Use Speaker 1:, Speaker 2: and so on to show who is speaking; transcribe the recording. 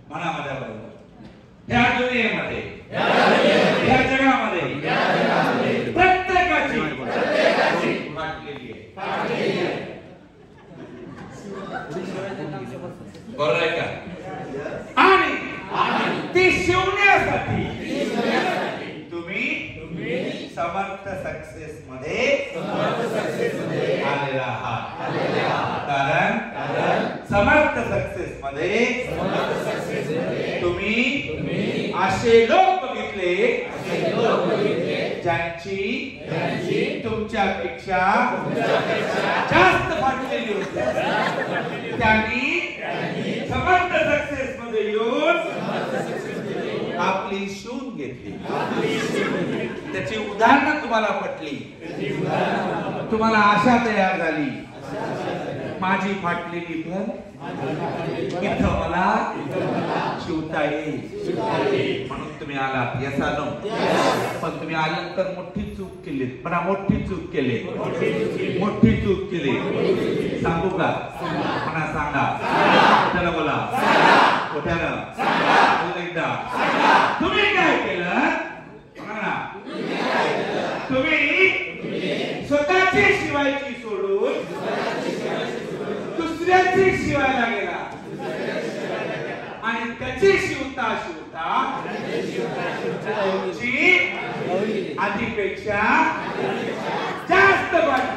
Speaker 1: म्हणा माझ्या बरोबर. ह्या दुनियेमध्ये ह्या जगामध्ये प्रत्येकाची फाटलेली आहे. बरोबर आहे का? आणि ती शिवण्यासाठी तुम्ही समर्थ सक्सेस मध्ये आलेला आहात. कारण समर्थ सक्सेस मध्ये तुम्ही असे लोक बघितले ज्यांची तुमच्यापेक्षा जास्त फाटलेली होती. त्यांनी समर्थ सक्सेस मध्ये येऊन आपली शिवून घेतली. त्याची उदाहरणं तुम्हाला पटली. तुम्हाला आशा तयार झाली माझी फाटलेली घर इथं मला शिवता येईल म्हणून तुम्ही आलात. Yes or no? पण तुम्ही आल्यानंतर मोठी चूक केली. पण मोठी चूक केली. मोठी चूक केली. सांगू का? म्हणा सांगा. त्याला बोला. मोठ्यानं एकदा तुम्ही काय केलं? म्हणा तुम्ही स्वतःची शिवायची सोडून दुसऱ्याची शिवायला गेला आणि त्याची शिवता शिवता आधीपेक्षा जास्त वाटली.